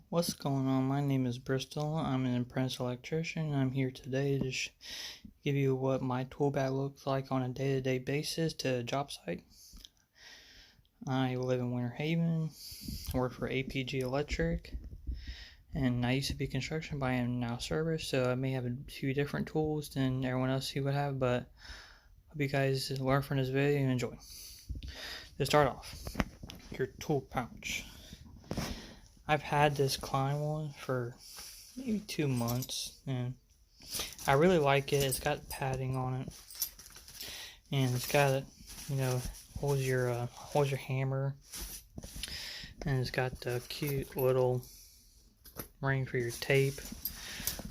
What's going on? My name is Bristol. I'm an apprentice electrician. I'm here today to give you what my tool bag looks like on a day-to-day basis to a job site. I live in Winter Haven. I work for APG Electric, and I used to be construction, but I am now service, so I may have a few different tools than everyone else you would have, but I hope you guys learn from this video and enjoy. To start off, your tool pouch. I've had this Klein one for maybe 2 months, and I really like it. It's got padding on it, and it's got, holds your hammer, and it's got the cute little ring for your tape.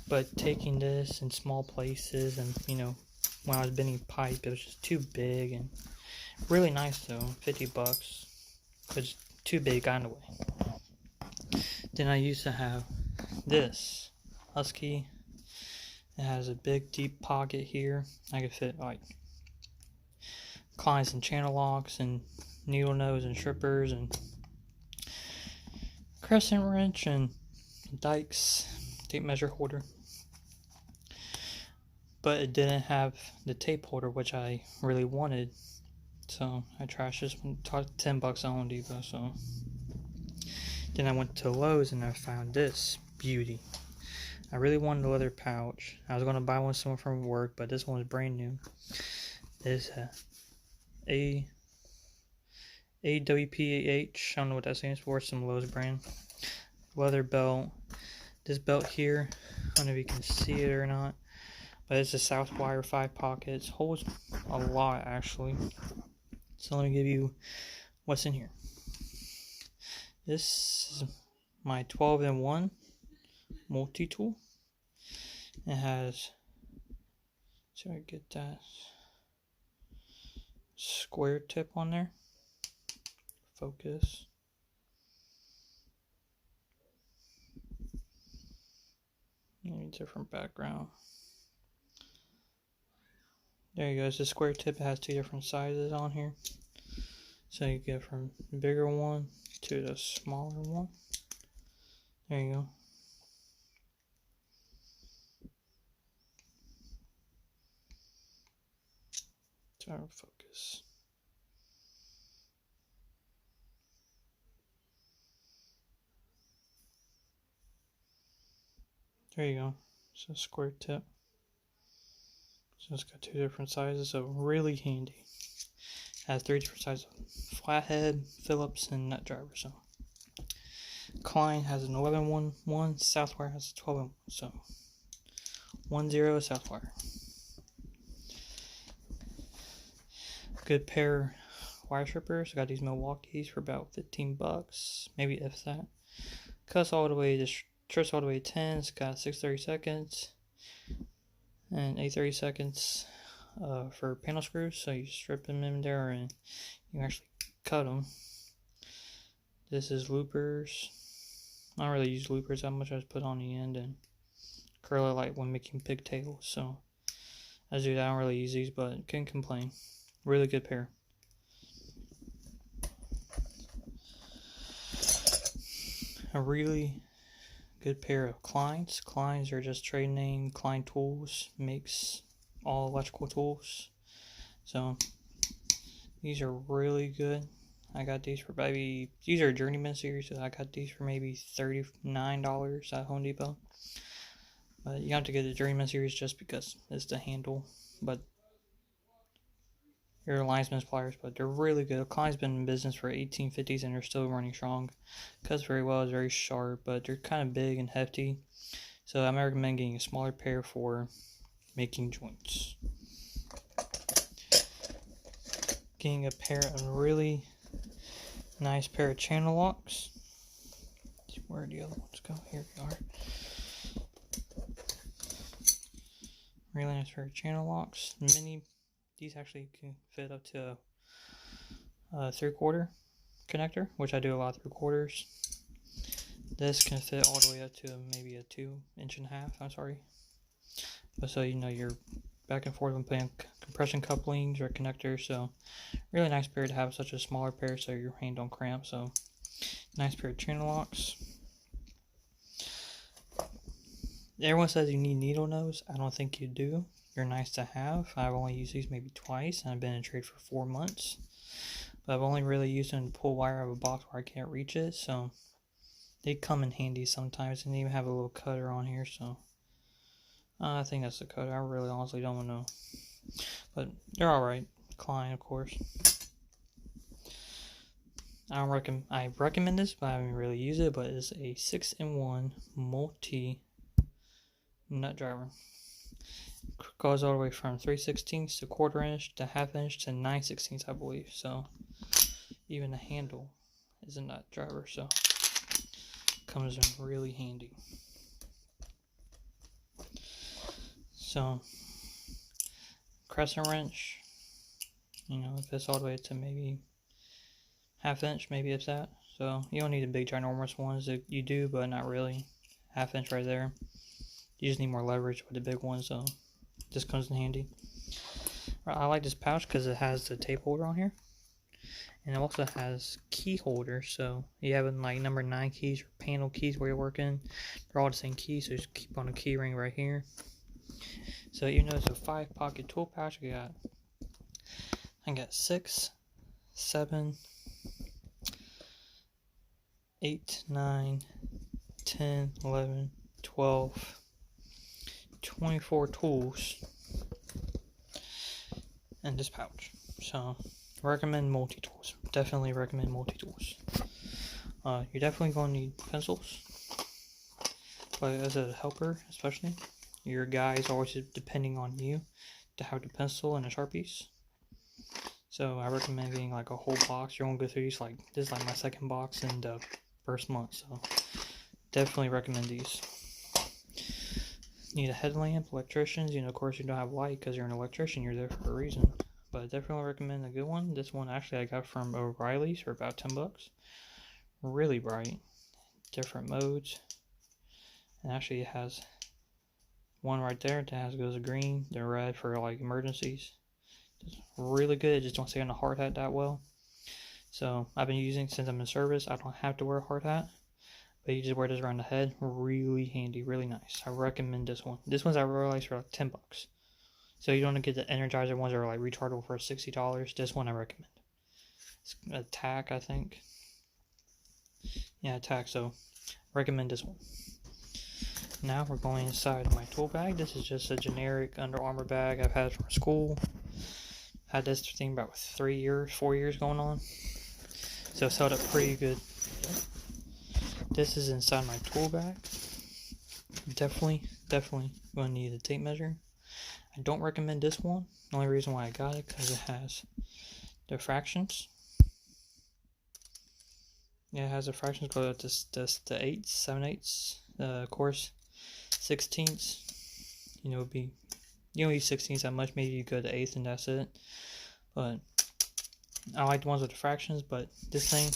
But taking this in small places, and when I was bending pipe, it was just too big, and really nice though, $50, but it's too big, got in the way. Then I used to have this Husky. It has a big deep pocket here. I could fit like Kleins and channel locks and needle nose and strippers and crescent wrench and dikes, tape measure holder. But it didn't have the tape holder, which I really wanted. So I trashed this one, $10 at Home Depot. So then I went to Lowe's and I found this beauty. I really wanted a leather pouch. I was going to buy one somewhere from work, but this one was brand new. It's a AWPH. I don't know what that stands for. Some Lowe's brand. Leather belt. This belt here, I don't know if you can see it or not, but it's a Southwire 5 pockets. Holds a lot actually. So let me give you what's in here. This is my 12-in-1 multi-tool. It has, so I get that square tip on there. Focus. Maybe different background. There you go. It's a square tip. It has 2 different sizes on here. So you get from the bigger one to the smaller one. There you go. Try to focus. There you go. So square tip. So it's got 2 different sizes, so really handy. Has 3 different sizes: flathead, Phillips, and nut driver. So Klein has an 11-1, Southwire has a 12-1. So 10 Southwire. Good pair of wire strippers. I got these Milwaukee's for about $15, maybe if that. Cuts all the way, just trips all the way to 10. It's got 630 seconds and 830 seconds for panel screws. So you strip them in there and you actually cut them. This is loopers. I don't really use loopers that much. I just put on the end and curl it like when making pigtails. So I do that. I don't really use these, but can't complain. Really good pair. A really good pair of Kleins. Kleins are just trade name. Klein Tools makes all electrical tools. So these are really good. I got these for maybe, these are Journeyman series, so I got these for maybe $39 at Home Depot. But you have to get the Journeyman series just because it's the handle. But your linesman's pliers, but they're really good. Klein's been in business for 1850s and they're still running strong. Cuts very well, it's very sharp, but they're kind of big and hefty. So I recommend getting a smaller pair for making joints. Getting a pair of really nice pair of channel locks. Where do the other ones go? Here we are. Really nice pair of channel locks. These actually can fit up to a 3/4 connector, which I do a lot of 3/4. This can fit all the way up to maybe a 2.5 inches. I'm sorry. But so you're back and forth when putting compression couplings or connectors. So really nice pair to have, such a smaller pair so your hand don't cramp. So nice pair of channel locks. Everyone says you need needle nose. I don't think you do. They're nice to have. I've only used these maybe twice, and I've been in trade for 4 months. But I've only really used them to pull wire out of a box where I can't reach it, so they come in handy sometimes, and they even have a little cutter on here, so I think that's the cutter. I really honestly don't know. But they're alright. Klein, of course. I recommend this, but I haven't really used it, but it's a 6-in-1 multi nut driver. Goes all the way from 3/16 to 1/4 inch to 1/2 inch to 9/16, I believe. So even the handle is a nut driver, so comes in really handy. So crescent wrench, if it's all the way to maybe 1/2 inch, maybe it's that. So you don't need the big ginormous ones. That you do, but not really. 1/2 inch right there. You just need more leverage with the big ones, so this comes in handy. I like this pouch because it has the tape holder on here, and it also has key holders. So you have like number 9 keys or panel keys where you're working. They're all the same key, so just keep on a key ring right here. So even though it's a 5-pocket tool pouch, I got 6, 7, 8, 9, 10, 11, 12, 24 tools in this pouch. So recommend multi-tools. Definitely recommend multi-tools. You're definitely going to need pencils, but as a helper, especially, your guy is always depending on you to have the pencil and the Sharpies. So I recommend getting like a whole box. You're gonna go through these. Like this is like my 2nd box in the first month, so definitely recommend these. Need a headlamp. Electricians, of course you don't have light because you're an electrician. You're there for a reason. But I definitely recommend a good one. This one actually I got from O'Reilly's for about $10. Really bright, different modes, and actually it has one right there that goes green, the red for like emergencies. It's really good. It just don't stay on the hard hat that well. So I've been using since I'm in service. I don't have to wear a hard hat, but you just wear this around the head. Really handy, really nice. I recommend this one. This one's I realized for like $10. So you don't get the Energizer ones that are like rechargeable for $60. This one I recommend. It's a tack, I think. Yeah, tack. So recommend this one. Now we're going inside my tool bag. This is just a generic Under Armour bag I've had from school. Had this thing about 4 years going on. So it's held up pretty good. This is inside my tool bag. Definitely going to need a tape measure. I don't recommend this one. The only reason why I got it because it has the fractions. Yeah, it has the fractions go up to the 8s, 7/8, of course, 16ths. You don't use 16ths that much. Maybe you go to 8th and that's it. But I like the ones with the fractions. But this thing,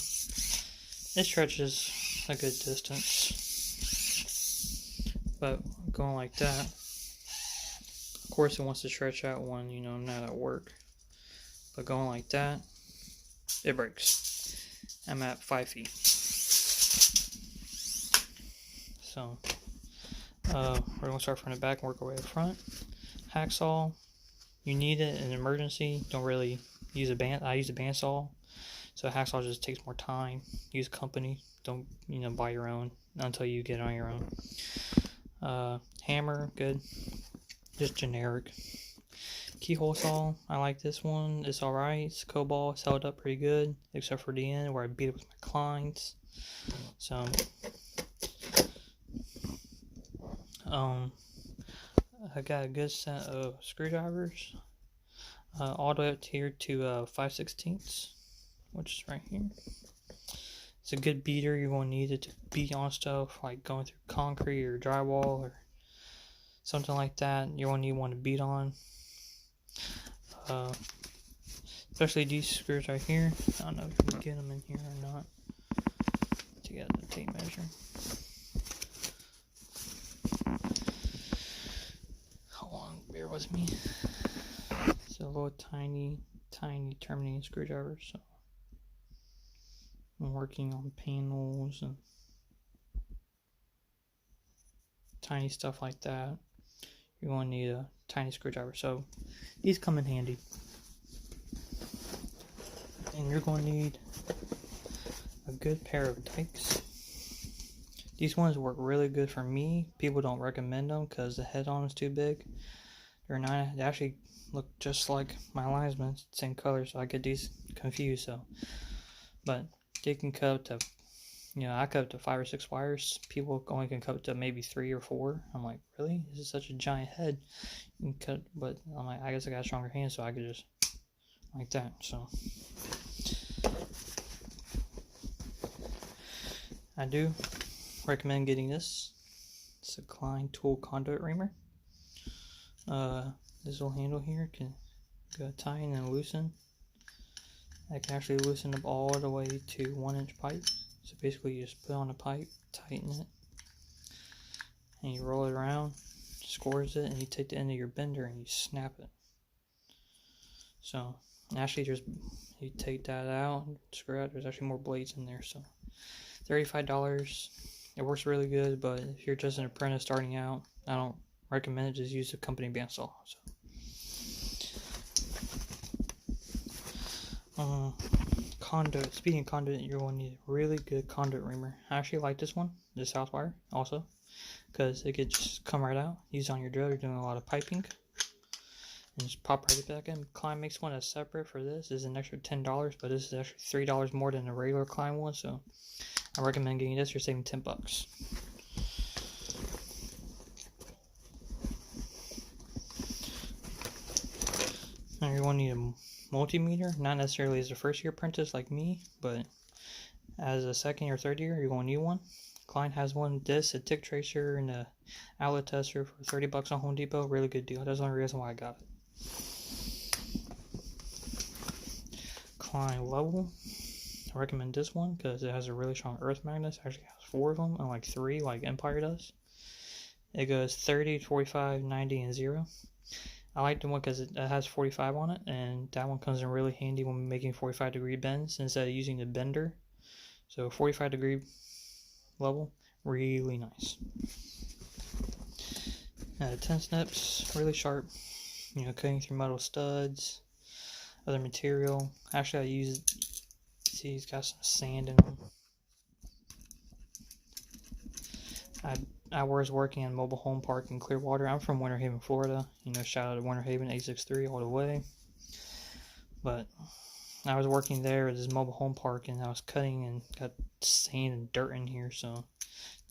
it stretches a good distance. But going like that, of course, it wants to stretch out when I'm not at work. But going like that, it breaks. I'm at 5 feet. So we're gonna start from the back and work our way to the front. Hacksaw, you need it in an emergency. Don't really use I use a bandsaw, so a hacksaw just takes more time. Use company. Don't buy your own until you get on your own. Hammer, good. Just generic. Keyhole saw, I like this one. It's alright. It's Cobalt. It's held up pretty good, except for the end where I beat it with my Kleins. So I got a good set of screwdrivers, all the way up here to 5/16, which is right here. It's a good beater. You're going to need it to beat on stuff like going through concrete or drywall or something like that. You're going to need one to beat on. Especially these screws right here. I don't know if you can get them in here or not. To get the tape measure. Hold on, bear with me. It's a little tiny terminating screwdriver, so I'm working on panels and tiny stuff like that, you're going to need a tiny screwdriver. So these come in handy. And you're going to need a good pair of dikes. These ones work really good for me. People don't recommend them because the head on is too big. They actually look just like my linesman, same color, so I get these confused. So, but they can cut up to, I cut up to 5 or 6 wires. People only can cut up to maybe 3 or 4. I'm like, really? This is such a giant head. You can cut, but I'm like, I guess I got stronger hands, so I could just like that. So I do recommend getting this. It's a Klein tool conduit reamer. This little handle here can go tighten and loosen. I can actually loosen up all the way to 1-inch pipe. So basically you just put on a pipe, tighten it, and you roll it around, scores it, and you take the end of your bender and you snap it. So actually just you take that out, screw it, there's actually more blades in there. So $35. It works really good, but if you're just an apprentice starting out, I don't recommend it. Just use the company bandsaw. So, conduit. Speaking of conduit, you're going to need a really good conduit reamer. I actually like this one, the Southwire, also, because it could just come right out. Use on your drill. You're doing a lot of piping, and just pop right back in. Klein makes one that's separate for this. This is an extra $10, but this is actually $3 more than the regular Klein one. So I recommend getting this. You're saving $10. Now you're going to need a multimeter, not necessarily as a first year apprentice like me, but as a second or third year, you're going to need one. Klein has one, this, a tick tracer, and a outlet tester for $30 on Home Depot. Really good deal. That's the only reason why I got it. Klein Level. I recommend this one because it has a really strong earth magnet. It actually has 4 of them, unlike 3 like Empire does. It goes 30, 45, 90, and 0. I like the one because it has 45 on it, and that one comes in really handy when making 45-degree bends instead of using the bender. So 45-degree level, really nice. 10 snips, really sharp, cutting through metal studs, other material. Actually, I use, see, it's got some sand in them. I was working in mobile home park in Clearwater. I'm from Winter Haven, Florida. Shout out to Winter Haven 863 all the way. But I was working there at this mobile home park, and I was cutting and got sand and dirt in here, so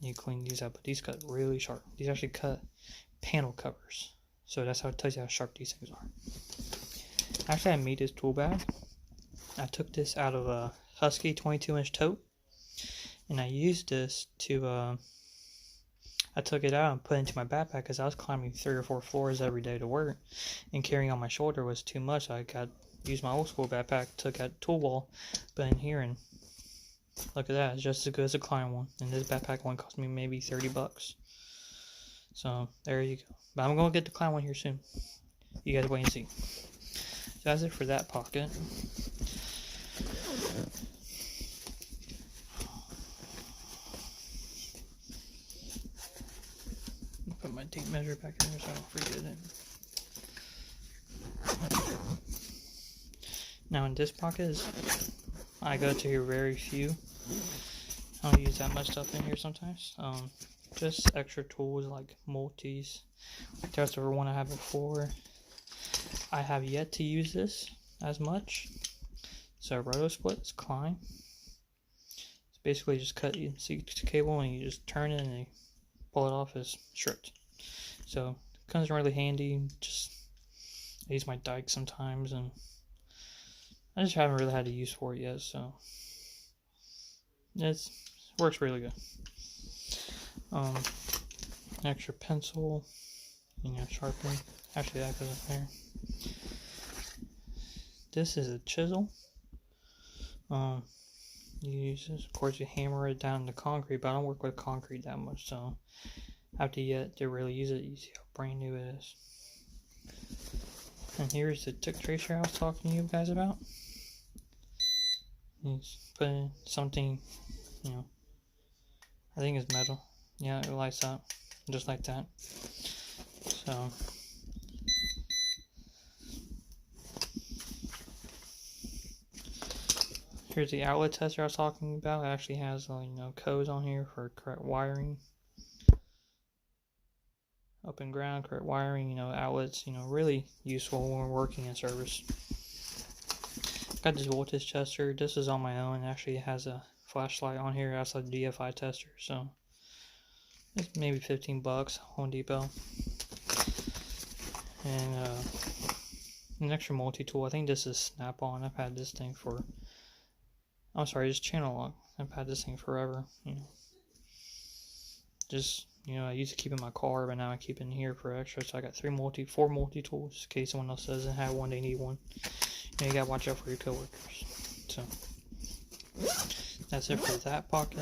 you clean these up. But these cut really sharp. These actually cut panel covers, so that's how it tells you how sharp these things are. Actually, I made this tool bag. I took this out of a Husky 22-inch tote, and I used this to I took it out and put it into my backpack because I was climbing 3 or 4 floors every day to work, and carrying on my shoulder was too much. I used my old school backpack, took that tool wall, put in here, and look at that. It's just as good as a Klein one. And this backpack one cost me maybe $30. So there you go. But I'm gonna get the Klein one here soon. You guys wait and see. So that's it for that pocket. Put my tape measure back in there so I don't forget it. Now in this pocket, I go to here very few. I don't use that much stuff in here sometimes. Just extra tools like multis. That's the one I had before. I have yet to use this as much. So roto split is Klein. It's basically just cut you see the cable and you just turn it and you pull it off as stripped. So it comes in really handy. I use my dike sometimes, and I just haven't really had a use for it yet, so it works really good. Extra pencil, sharpen. Actually, that goes up there. This is a chisel. You use this, of course, you hammer it down into concrete, but I don't work with concrete that much, so I have to yet to really use it. You see how brand new it is. And here's the tick tracer I was talking to you guys about. You just put in something, I think it's metal. Yeah, it lights up. just like that. So here's the outlet tester I was talking about. It actually has codes on here for correct wiring, open ground, correct wiring, outlets, really useful when we're working in service. Got this voltage tester. This is on my own. Actually, it has a flashlight on here. That's a DFI tester, so it's maybe $15, Home Depot. And an extra multi-tool. I think this is Snap-on. I've had this thing for, I'm sorry, just channel lock. I've had this thing forever. Just I used to keep in my car, but now I keep in here for extra. So I got four multi-tools in case someone else doesn't have one, they need one. You gotta watch out for your coworkers. So that's it for that pocket.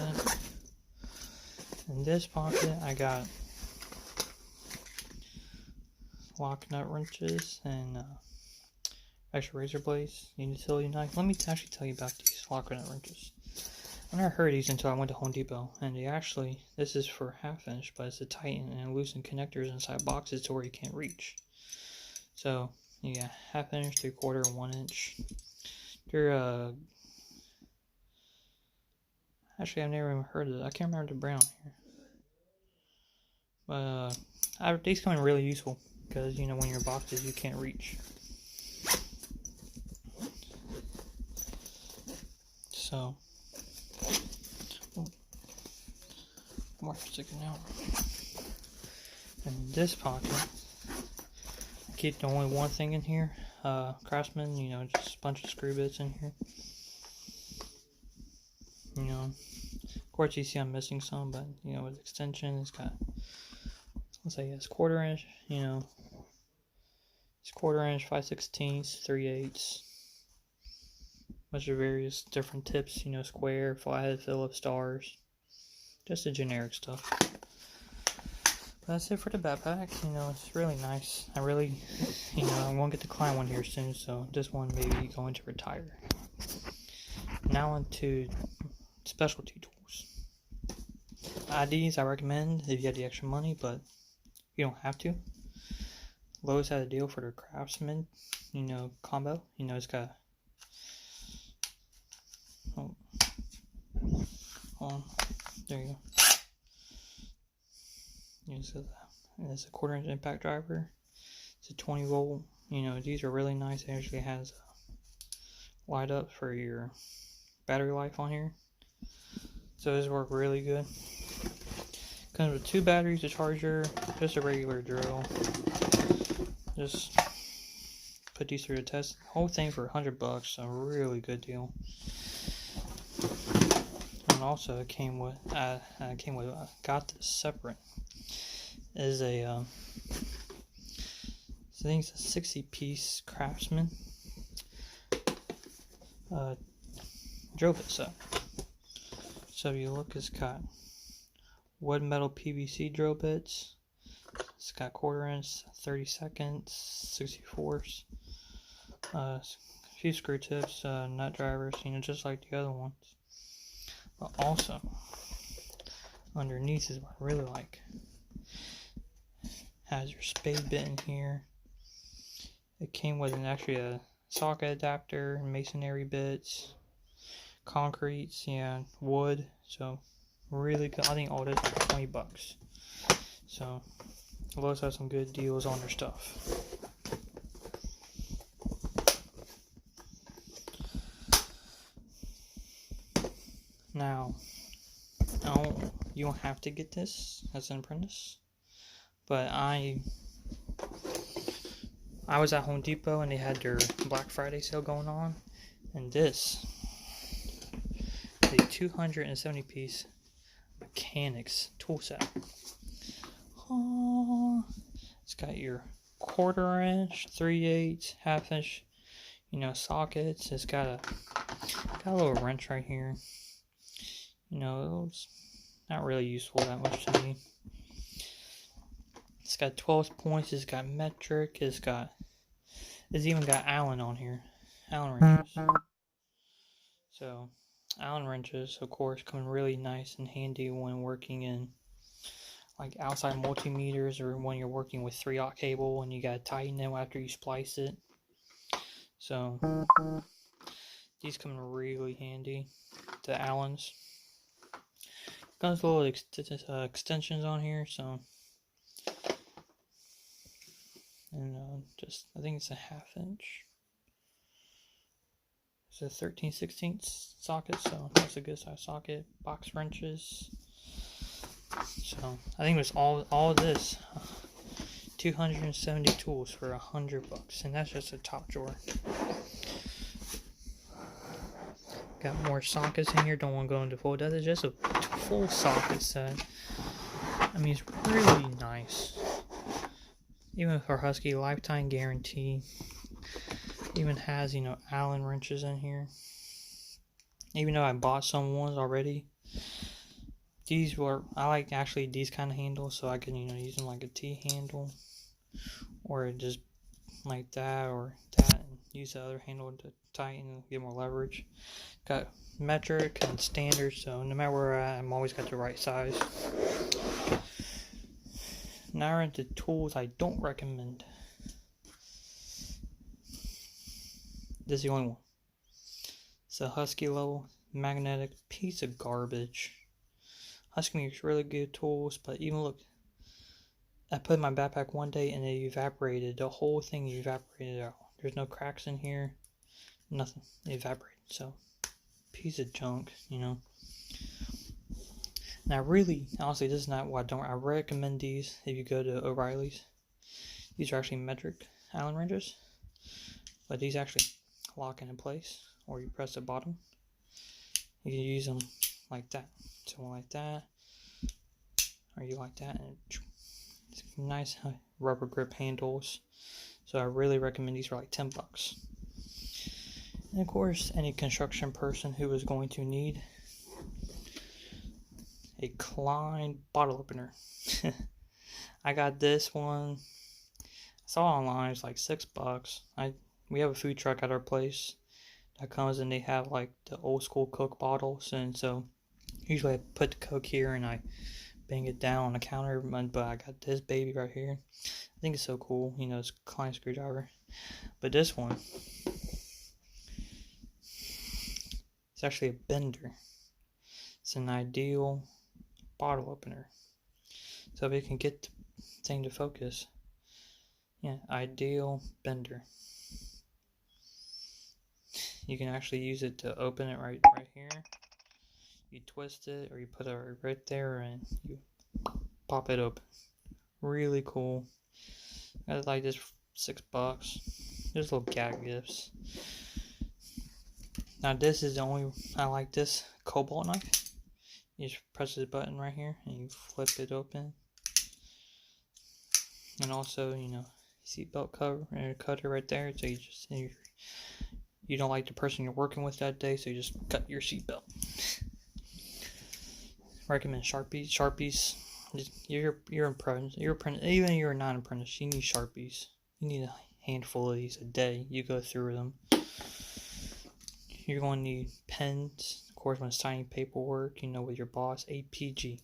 In this pocket, I got lock nut wrenches and extra razor blades, utility knife. Let me actually tell you about these lock nut wrenches. I never heard of these until I went to Home Depot, and this is for half inch, but it's to tighten and loosen connectors inside boxes to where you can't reach. So you got half inch, 3/4, and 1 inch. They're actually I've never even heard of it. I can't remember the brand here. But these come in really useful because when your boxes you can't reach. So more sticking out. In this pocket, I keep the only one thing in here. Craftsman, just a bunch of screw bits in here. Of course you see I'm missing some, but with extension, it's got, let's say it's 1/4 inch. It's 1/4 inch, 5/16, 3/8. Bunch of various different tips. Square, flathead, Phillips, stars. Just the generic stuff. But that's it for the backpack. It's really nice. I really, I won't get to climb one here soon, so this one may be going to retire. Now on to specialty tools. These I recommend if you have the extra money, but you don't have to. Lowe's had a deal for their Craftsman, combo. It's got, there you go. It's a 1/4 inch impact driver. It's a 20 volt. These are really nice. It actually has a light up for your battery life on here. So this work really good. Comes with 2 batteries, a charger, just a regular drill. Just put these through the test. Whole thing for $100, a really good deal. And also it came with, I got this separate. Is I think it's a 60-piece Craftsman drill bit set. So if you look, it's got wood, metal, PVC drill bits. It's got 1/4 inch, 32nds, 64s, a few screw tips, nut drivers, just like the other ones. But also, underneath is what I really like. Has your spade bit in here. It came with a socket adapter, masonry bits, concretes, wood. So really good. I think all this is $20. So Lowe's has some good deals on their stuff. Now, you don't have to get this as an apprentice, but I was at Home Depot and they had their Black Friday sale going on, and this is a 270-piece mechanics tool set. It's got your 1/4 inch, 3/8, half inch, sockets. It's got a little wrench right here. It's not really useful that much to me. It's got 12 points. It's got metric. It's even got Allen on here. Allen wrenches. So Allen wrenches, of course, come really nice and handy when working in like outside multimeters, or when you're working with 3/0 cable and you gotta tighten it after you splice it. So these come in really handy. The Allens comes with little extensions on here, so and just I think it's a 1/2 inch. It's a 13/16 socket, so that's a good size socket. Box wrenches. So I think it was all of this, 270 tools for $100, and that's just a top drawer. Got more sockets in here. Don't want to go into full depth. It's just a full socket set. I mean, it's really nice. Even for Husky lifetime guarantee. Even has, you know, Allen wrenches in here. Even though I bought some ones already, these were, I like actually these kind of handles, so I can, you know, use them like a T handle, or just like that, or that, and use the other handle to tighten and get more leverage. Got metric and standard, so no matter where I'm always got the right size. Now we're into tools I don't recommend. This is the only one. It's a Husky level magnetic piece of garbage. Husky makes really good tools, but even look, I put it in my backpack one day and it evaporated. The whole thing evaporated out. There's no cracks in here, nothing. It evaporated. So, piece of junk, you know. Now, really, honestly, this is not what I recommend these if you go to O'Reilly's. These are actually metric Allen wrenches, but these actually lock in place, or you press the bottom. You can use them like that. So like that, or you like that, and it's nice rubber grip handles. So I really recommend these for like $10. And of course, any construction person who is going to need a Klein bottle opener. I got this one. I saw it online. It's like $6. We have a food truck at our place that comes, and they have like the old school Coke bottles, and so usually I put the Coke here and I bang it down on the counter, but I got this baby right here. I think it's so cool, you know, it's a Klein screwdriver. But this one, it's actually a bender. It's an ideal bottle opener. So if you can get the thing to focus, yeah, ideal bender. You can actually use it to open it right here. You twist it, or you put it right there, and you pop it open. Really cool. I like this for $6. There's little gag gifts. Now this is the only, I like this cobalt knife. You just press this button right here, and you flip it open. And also, you know, seatbelt cover and cutter right there. So you don't like the person you're working with that day, so you just cut your seatbelt. Recommend Sharpies. You're apprentice. Even if you're not an apprentice, you need Sharpies. You need a handful of these a day. You go through them. You're going to need pens, of course, when signing paperwork, you know, with your boss. APG.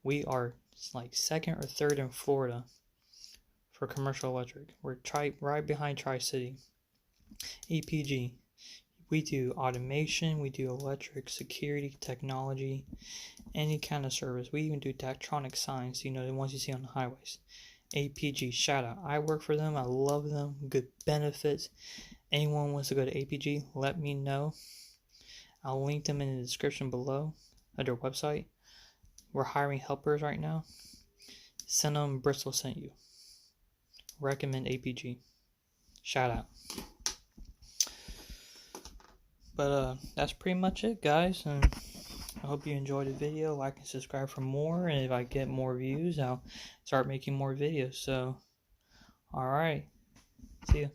We are like second or third in Florida for commercial electric. We're right behind Tri-City. APG. We do automation, we do electric, security, technology, any kind of service. We even do Daktronic signs, you know, the ones you see on the highways. APG, shout out. I work for them. I love them. Good benefits. Anyone wants to go to APG, let me know. I'll link them in the description below at their website. We're hiring helpers right now. Send them Bristol sent you. Recommend APG. Shout out. But that's pretty much it, guys, and I hope you enjoyed the video. Like and subscribe for more, and if I get more views, I'll start making more videos. So, alright, see ya.